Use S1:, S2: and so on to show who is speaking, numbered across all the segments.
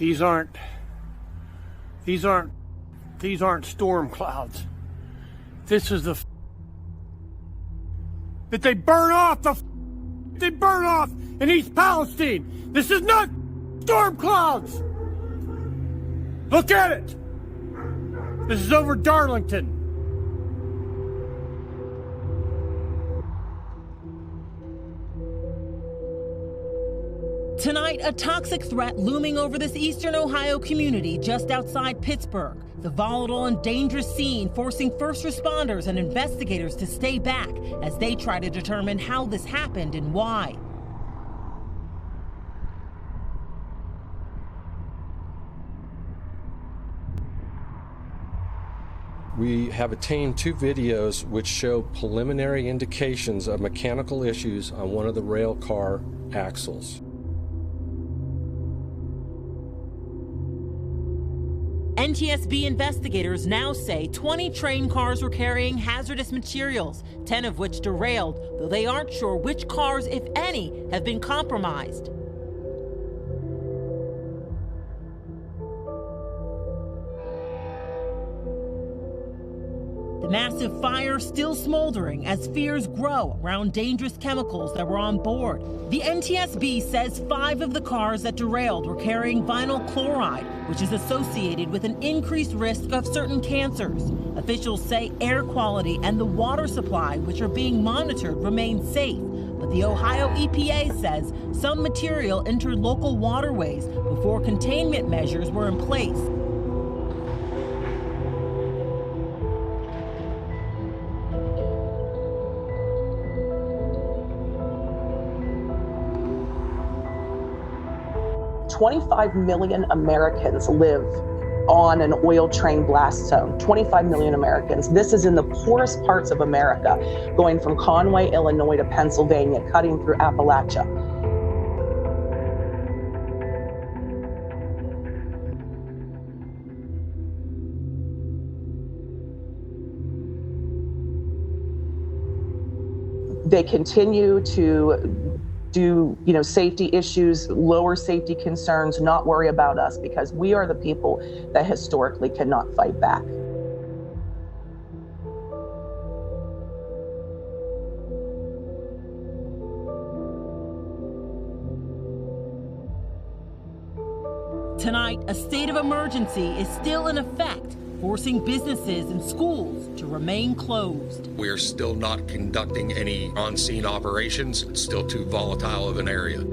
S1: These aren't storm clouds. This is that they burn off in East Palestine. This is not storm clouds. Look at it. This is over Darlington.
S2: Tonight, a toxic threat looming over this eastern Ohio community just outside Pittsburgh. The volatile and dangerous scene forcing first responders and investigators to stay back as they try to determine how this happened and why.
S3: We have obtained 2 videos which show preliminary indications of mechanical issues on one of the rail car axles.
S2: NTSB investigators now say 20 train cars were carrying hazardous materials, 10 of which derailed, though they aren't sure which cars, if any, have been compromised. The massive fire still smoldering as fears grow around dangerous chemicals that were on board. The NTSB says 5 of the cars that derailed were carrying vinyl chloride, which is associated with an increased risk of certain cancers. Officials say air quality and the water supply, which are being monitored, remain safe. But the Ohio EPA says some material entered local waterways before containment measures were in place.
S4: $25 million Americans live on an oil train blast zone. 25 million Americans. This is in the poorest parts of America, going from Conway, Illinois to Pennsylvania, cutting through Appalachia. They continue to do, safety issues, lower safety concerns, not worry about us, because we are the people that historically cannot fight back.
S2: Tonight, a state of emergency is still in effect, forcing businesses and schools to remain closed.
S5: We're still not conducting any on-scene operations. It's still too volatile of an area.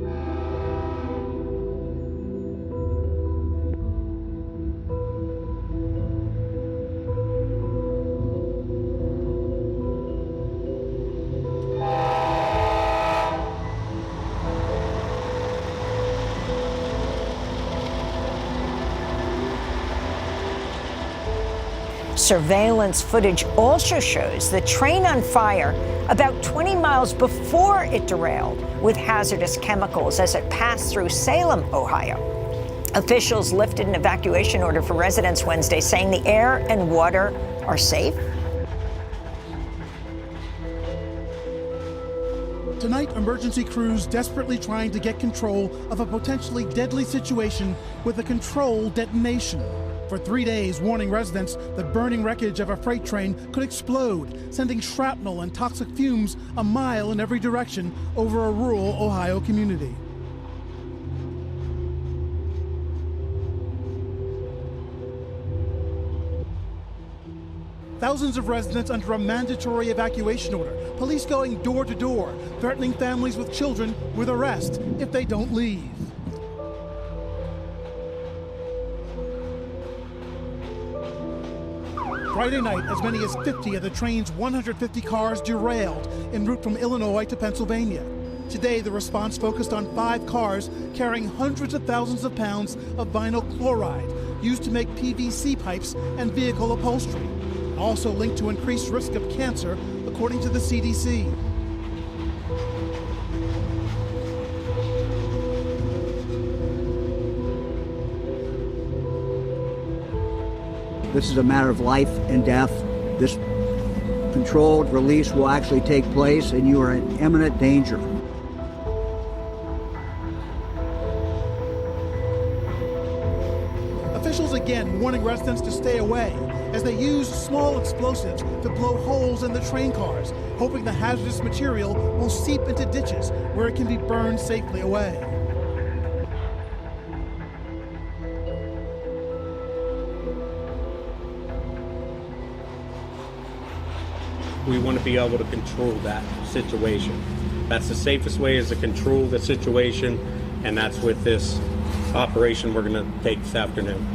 S6: Surveillance footage also shows the train on fire about 20 miles before it derailed with hazardous chemicals as it passed through Salem, Ohio. Officials lifted an evacuation order for residents Wednesday, saying the air and water are safe.
S7: Tonight, emergency crews desperately trying to get control of a potentially deadly situation with a controlled detonation. For 3 days, warning residents that burning wreckage of a freight train could explode, sending shrapnel and toxic fumes a mile in every direction over a rural Ohio community. Thousands of residents under a mandatory evacuation order. Police going door to door, threatening families with children with arrest if they don't leave. Friday night, as many as 50 of the train's 150 cars derailed en route from Illinois to Pennsylvania. Today, the response focused on 5 cars carrying hundreds of thousands of pounds of vinyl chloride used to make PVC pipes and vehicle upholstery, also linked to increased risk of cancer, according to the CDC.
S8: This is a matter of life and death. This controlled release will actually take place, and you are in imminent danger.
S7: warning residents to stay away as they use small explosives to blow holes in the train cars, hoping the hazardous material will seep into ditches where it can be burned safely away.
S9: We want to be able to control that situation. That's the safest way, is to control the situation, and that's with this operation we're going to take this afternoon.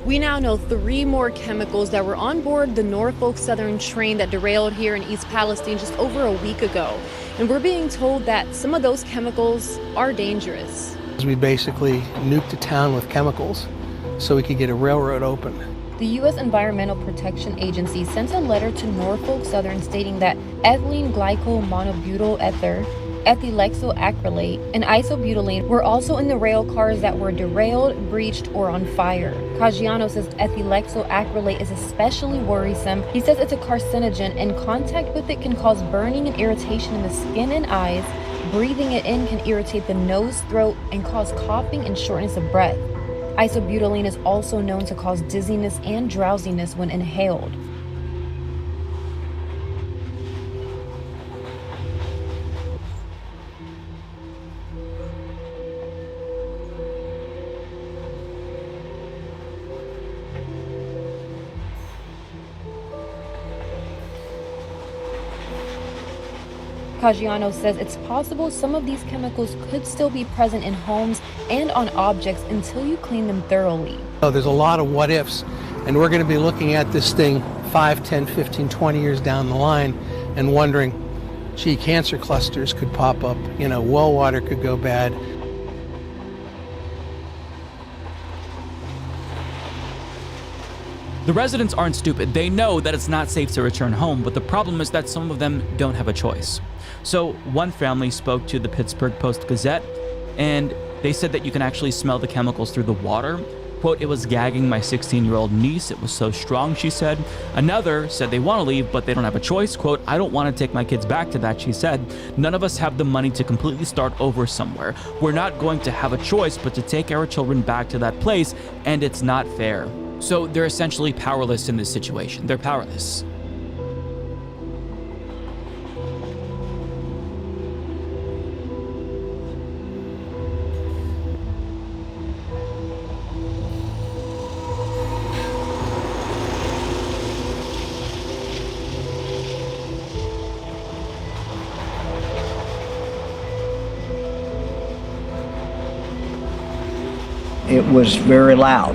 S10: We now know 3 more chemicals that were on board the Norfolk Southern train that derailed here in East Palestine just over a week ago. And we're being told that some of those chemicals are dangerous.
S11: We basically nuked the town with chemicals so we could get a railroad open.
S10: The U.S. Environmental Protection Agency sent a letter to Norfolk Southern stating that ethylene glycol monobutyl ether, ethylexyl-acrylate, and isobutylene were also in the rail cars that were derailed, breached, or on fire. Caggiano says ethylexyl-acrylate is especially worrisome. He says it's a carcinogen, and contact with it can cause burning and irritation in the skin and eyes. Breathing it in can irritate the nose, throat, and cause coughing and shortness of breath. Isobutylene is also known to cause dizziness and drowsiness when inhaled. Caggiano says it's possible some of these chemicals could still be present in homes and on objects until you clean them thoroughly.
S11: So there's a lot of what ifs, and we're going to be looking at this thing 5, 10, 15, 20 years down the line and wondering, gee, cancer clusters could pop up, well water could go bad.
S12: The residents aren't stupid. They know that it's not safe to return home, but the problem is that some of them don't have a choice. So one family spoke to the Pittsburgh Post-Gazette, and they said that you can actually smell the chemicals through the water. Quote, "It was gagging my 16-year-old niece. It was so strong," she said. Another said they want to leave, but they don't have a choice. Quote, "I don't want to take my kids back to that," she said. "None of us have the money to completely start over somewhere. We're not going to have a choice but to take our children back to that place, and it's not fair." So they're essentially powerless in this situation. They're powerless.
S8: It was very loud,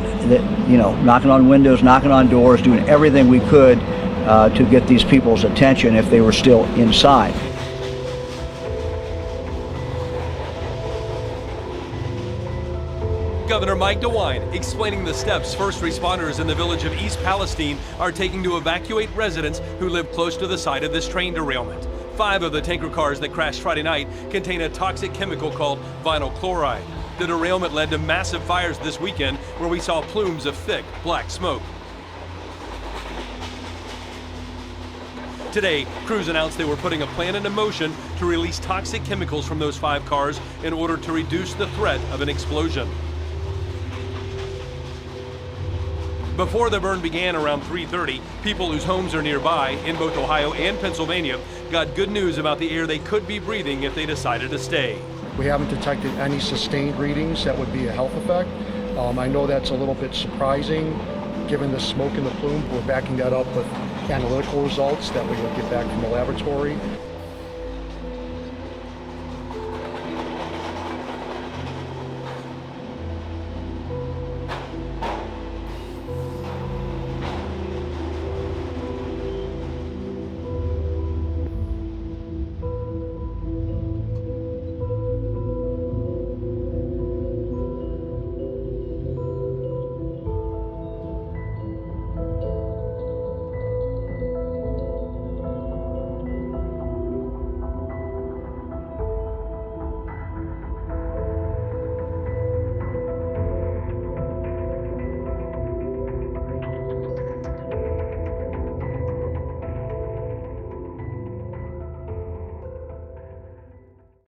S8: knocking on windows, knocking on doors, doing everything we could to get these people's attention if they were still inside.
S13: Governor Mike DeWine explaining the steps first responders in the village of East Palestine are taking to evacuate residents who live close to the site of this train derailment. 5 of the tanker cars that crashed Friday night contain a toxic chemical called vinyl chloride. The derailment led to massive fires this weekend where we saw plumes of thick, black smoke. Today, crews announced they were putting a plan into motion to release toxic chemicals from those 5 cars in order to reduce the threat of an explosion. Before the burn began around 3:30, people whose homes are nearby in both Ohio and Pennsylvania got good news about the air they could be breathing if they decided to stay.
S14: We haven't detected any sustained readings that would be a health effect. I know that's a little bit surprising given the smoke and the plume. We're backing that up with analytical results that we will get back from the laboratory.